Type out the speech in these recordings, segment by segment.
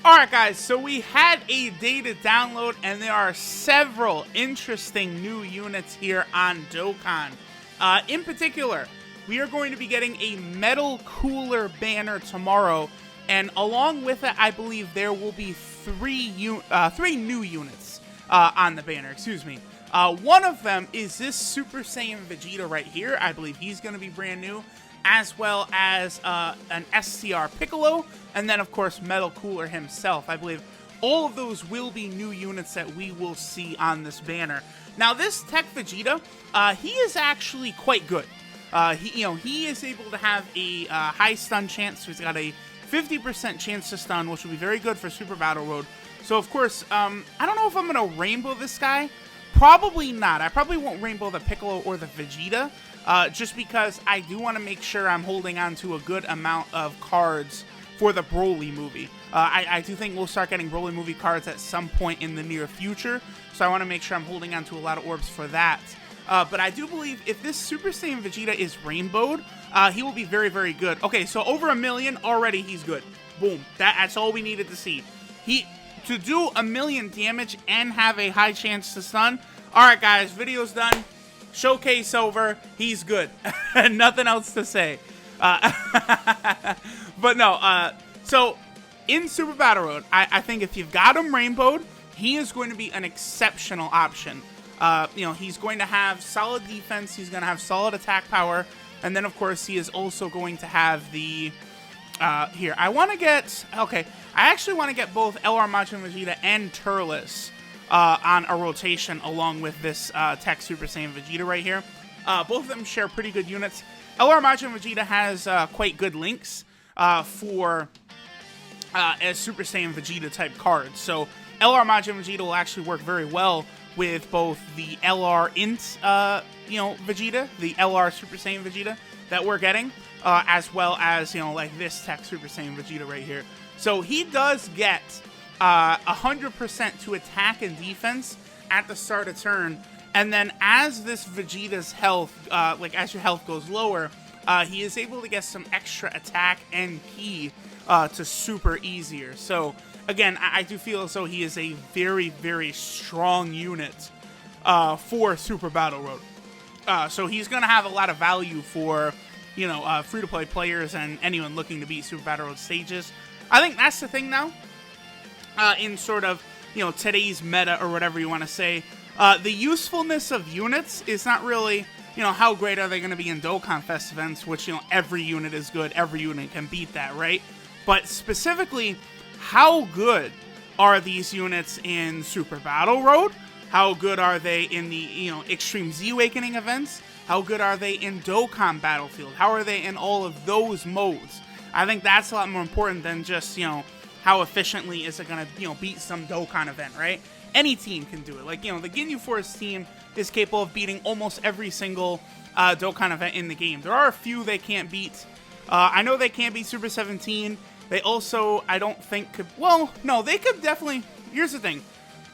Alright guys, so we had a day to download and there are several interesting new units here on Dokkan. In particular, we are going to be getting a Metal Cooler banner tomorrow, and along with it, I believe there will be three new units on the banner, excuse me. One of them is this Super Saiyan Vegeta right here. I believe he's going to be brand new, as well as an SCR Piccolo, and then of course Metal Cooler himself. I believe all of those will be new units that we will see on this banner. Now this TEQ Vegeta, he is actually quite good. He is able to have a high stun chance, so he's got a 50% chance to stun, which will be very good for Super Battle Road. So of course, I don't know if I'm going to rainbow this guy. Probably not. I probably won't rainbow the Piccolo or the Vegeta, just because I do want to make sure I'm holding on to a good amount of cards for the Broly movie. I do think we'll start getting Broly movie cards at some point in the near future, so I want to make sure I'm holding on to a lot of orbs for that. But I do believe if this Super Saiyan Vegeta is rainbowed, he will be very, very good. Okay, so over 1 million, already he's good. Boom. That's all we needed to see. To do 1 million damage and have a high chance to stun. Alright guys, video's done. Showcase over. He's good. Nothing else to say. But no, so in Super Battle Road, I think if you've got him rainbowed, he is going to be an exceptional option. He's going to have solid defense, he's going to have solid attack power, and then of course he is also going to have the here, I actually want to get both LR Majin Vegeta and Turles on a rotation along with this TEQ Super Saiyan Vegeta right here. Both of them share pretty good units. LR Majin Vegeta has quite good links for as Super Saiyan Vegeta type cards. So LR Majin Vegeta will actually work very well with both the LR Int Vegeta, the LR Super Saiyan Vegeta that we're getting, as well as like this TEQ Super Saiyan Vegeta right here. So he does get 100% to attack and defense at the start of turn, and then as this Vegeta's health, as your health goes lower, he is able to get some extra attack and ki to super easier. So again, I do feel as though he is a very, very strong unit for Super Battle Road. So he's going to have a lot of value for, free-to-play players and anyone looking to beat Super Battle Road stages. I think that's the thing now, in sort of, today's meta or whatever you want to say. The usefulness of units is not really, how great are they going to be in Dokkan Fest events, which, every unit is good, every unit can beat that, right? But specifically, how good are these units in Super Battle Road? How good are they in the, Extreme Z Awakening events? How good are they in Dokkan Battlefield? How are they in all of those modes? I think that's a lot more important than just, how efficiently is it going to, beat some Dokkan event, right? Any team can do it. Like, the Ginyu Force team is capable of beating almost every single Dokkan event in the game. There are a few they can't beat. I know they can't beat Super 17. They also, I don't think could, well, no, they could definitely, here's the thing.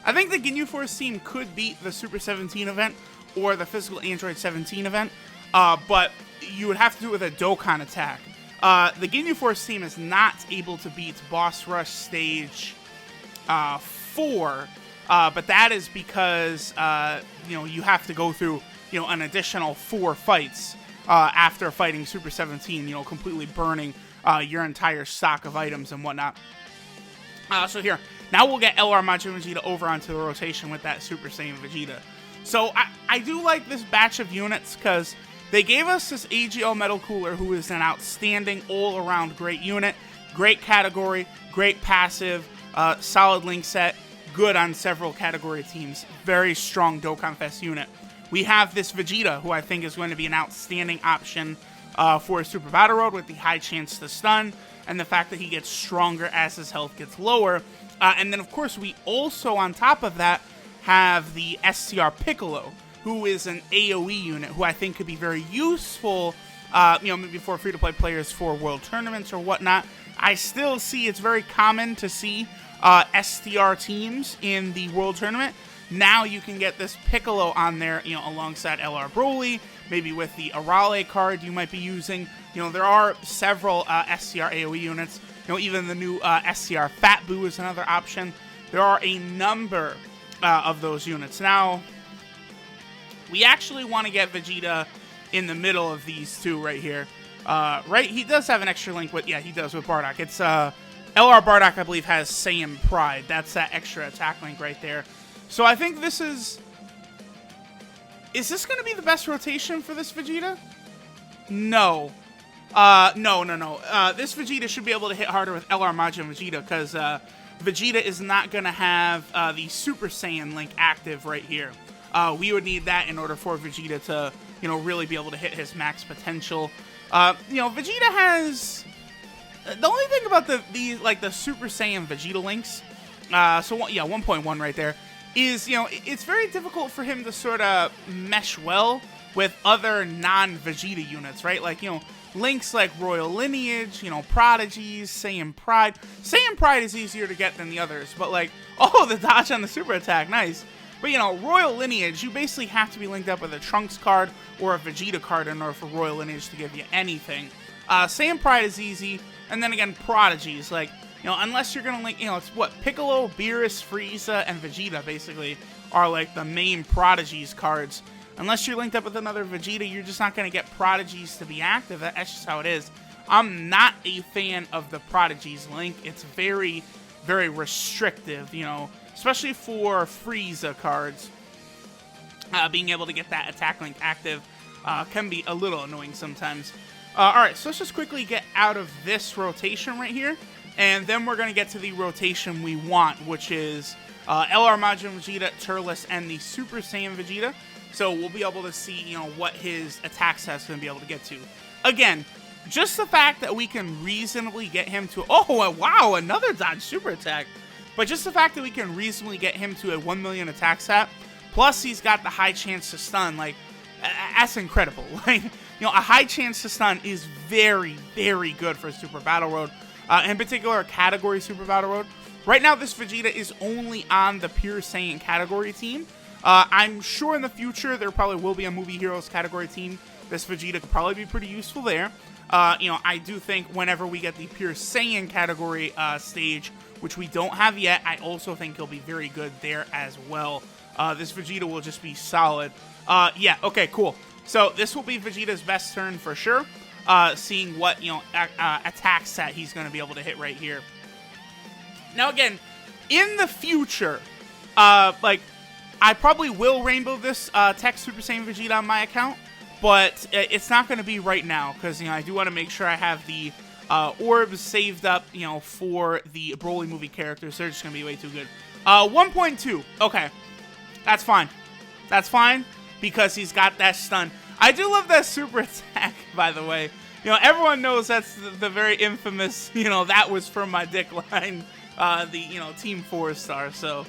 I think the Ginyu Force team could beat the Super 17 event or the Physical Android 17 event, but you would have to do it with a Dokkan attack. The Ginyu Force team is not able to beat Boss Rush Stage 4, but that is because, you have to go through, an additional 4 fights after fighting Super 17, completely burning your entire stock of items and whatnot. So here, now we'll get LR Majin Vegeta over onto the rotation with that Super Saiyan Vegeta. So I do like this batch of units because they gave us this AGL Metal Cooler, who is an outstanding all-around great unit, great category, great passive, solid link set, good on several category teams, very strong Dokkan Fest unit. We have this Vegeta, who I think is going to be an outstanding option for Super Battle Road with the high chance to stun, and the fact that he gets stronger as his health gets lower. And then, of course, we also, on top of that, have the SCR Piccolo, who is an AoE unit, who I think could be very useful, maybe for free-to-play players for world tournaments or whatnot. I still see it's very common to see SDR teams in the world tournament. Now you can get this Piccolo on there, alongside LR Broly, maybe with the Arale card you might be using. There are several SCR AoE units even the new SCR Fat Boo is another option. There are a number of those units. Now, we actually want to get Vegeta in the middle of these two right here. Right? He does have an extra link with, he does with Bardock. It's, LR Bardock, I believe, has Saiyan Pride. That's that extra attack link right there. So I think this is this going to be the best rotation for this Vegeta? No. No. This Vegeta should be able to hit harder with LR Majin Vegeta, because Vegeta is not going to have the Super Saiyan link active right here. We would need that in order for Vegeta to, really be able to hit his max potential. Vegeta has... The only thing about the Super Saiyan Vegeta links, 1.1 right there, is, it's very difficult for him to sort of mesh well with other non-Vegeta units, right? Like, links like Royal Lineage, Prodigies, Saiyan Pride. Saiyan Pride is easier to get than the others, but the dodge on the super attack, nice. But, Royal Lineage, you basically have to be linked up with a Trunks card or a Vegeta card in order for Royal Lineage to give you anything. Saiyan Pride is easy, and then again, Prodigies, unless you're gonna link, it's what, Piccolo, Beerus, Frieza, and Vegeta, basically, are, the main Prodigies cards. Unless you're linked up with another Vegeta, you're just not gonna get Prodigies to be active. That's just how it is. I'm not a fan of the Prodigies link. It's very, very restrictive, especially for Frieza cards. Being able to get that attack link active can be a little annoying sometimes. Alright, so let's just quickly get out of this rotation right here, and then we're going to get to the rotation we want, which is LR Majin Vegeta, Turles, and the Super Saiyan Vegeta. So we'll be able to see, what his attack set's going to be able to get to. Again, just the fact that we can reasonably get him to... Oh, wow, another dodge super attack. But just the fact that we can reasonably get him to a 1 million attack set, plus he's got the high chance to stun, that's incredible. A high chance to stun is very, very good for Super Battle Road. In particular, Category Super Battle Road. Right now, this Vegeta is only on the Pure Saiyan category team. I'm sure in the future there probably will be a Movie Heroes category team. This Vegeta could probably be pretty useful there. I do think whenever we get the Pure Saiyan category stage, which we don't have yet, I also think he'll be very good there as well. This Vegeta will just be solid. Okay, cool. So this will be Vegeta's best turn for sure. Seeing what, attack set he's going to be able to hit right here. Now again, in the future, I probably will rainbow this TEQ Super Saiyan Vegeta on my account, but it's not going to be right now, because, I do want to make sure I have the orbs saved up, for the Broly movie characters. They're just going to be way too good. 1.2. Okay. That's fine. That's fine, because he's got that stun. I do love that super attack, by the way. Everyone knows that's the very infamous, that was from my dick line, Team 4-star, so...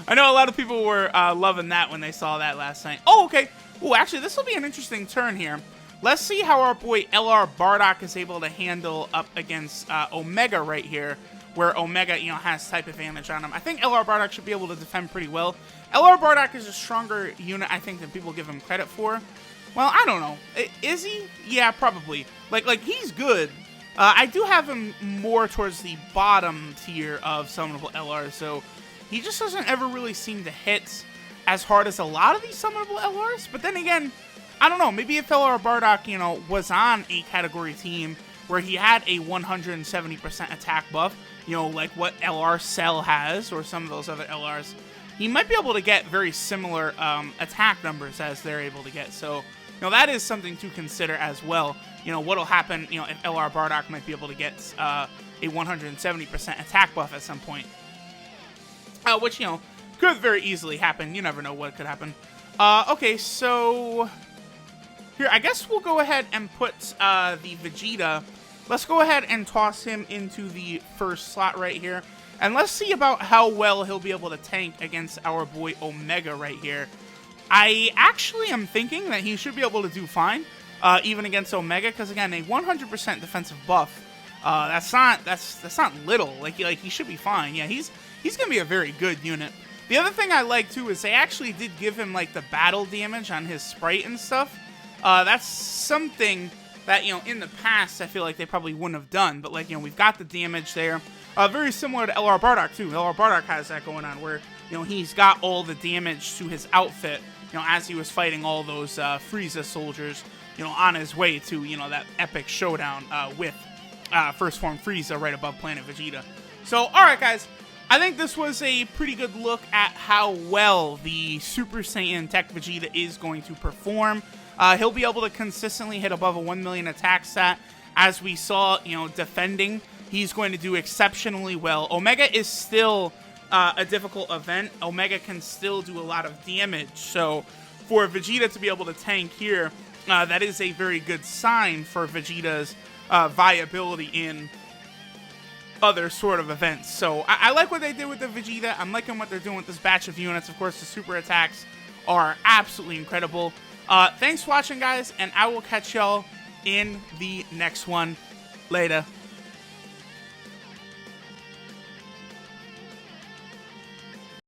I know a lot of people were loving that when they saw that last night. Oh, okay. Oh, actually, this will be an interesting turn here. Let's see how our boy LR Bardock is able to handle up against Omega right here, where Omega, has type advantage on him. I think LR Bardock should be able to defend pretty well. LR Bardock is a stronger unit, I think, than people give him credit for. Well, I don't know. Is he? Yeah, probably. Like he's good. I do have him more towards the bottom tier of summonable LRs, so he just doesn't ever really seem to hit as hard as a lot of these summonable LRs. But then again, I don't know. Maybe if LR Bardock, was on a category team where he had a 170% attack buff, like what LR Cell has or some of those other LRs, he might be able to get very similar attack numbers as they're able to get. So, that is something to consider as well. What'll happen, if LR Bardock might be able to get a 170% attack buff at some point. Which, could very easily happen. You never know what could happen. Okay, so... Here, I guess we'll go ahead and put the Vegeta. Let's go ahead and toss him into the first slot right here. And let's see about how well he'll be able to tank against our boy Omega right here. I actually am thinking that he should be able to do fine, even against Omega, because again, a 100% defensive buff. That's not little. Like he should be fine. Yeah, he's gonna be a very good unit. The other thing I like too is they actually did give him the battle damage on his sprite and stuff. That's something that, you know, in the past, I feel like they probably wouldn't have done. But, like, you know, we've got the damage there. Very similar to LR Bardock, too. LR Bardock has that going on where, you know, he's got all the damage to his outfit, you know, as he was fighting all those Frieza soldiers, you know, on his way to, you know, that epic showdown with First Form Frieza right above Planet Vegeta. So, alright, guys. I think this was a pretty good look at how well the Super Saiyan TEQ Vegeta is going to perform. He'll be able to consistently hit above a 1 million attack stat. As we saw, you know, defending, he's going to do exceptionally well. Omega is still a difficult event. Omega can still do a lot of damage. So for Vegeta to be able to tank here, that is a very good sign for Vegeta's viability in other sort of events. So I like what they did with the Vegeta. I'm liking what they're doing with this batch of units. Of course, the super attacks are absolutely incredible. Thanks for watching, guys, and I will catch y'all in the next one. Later.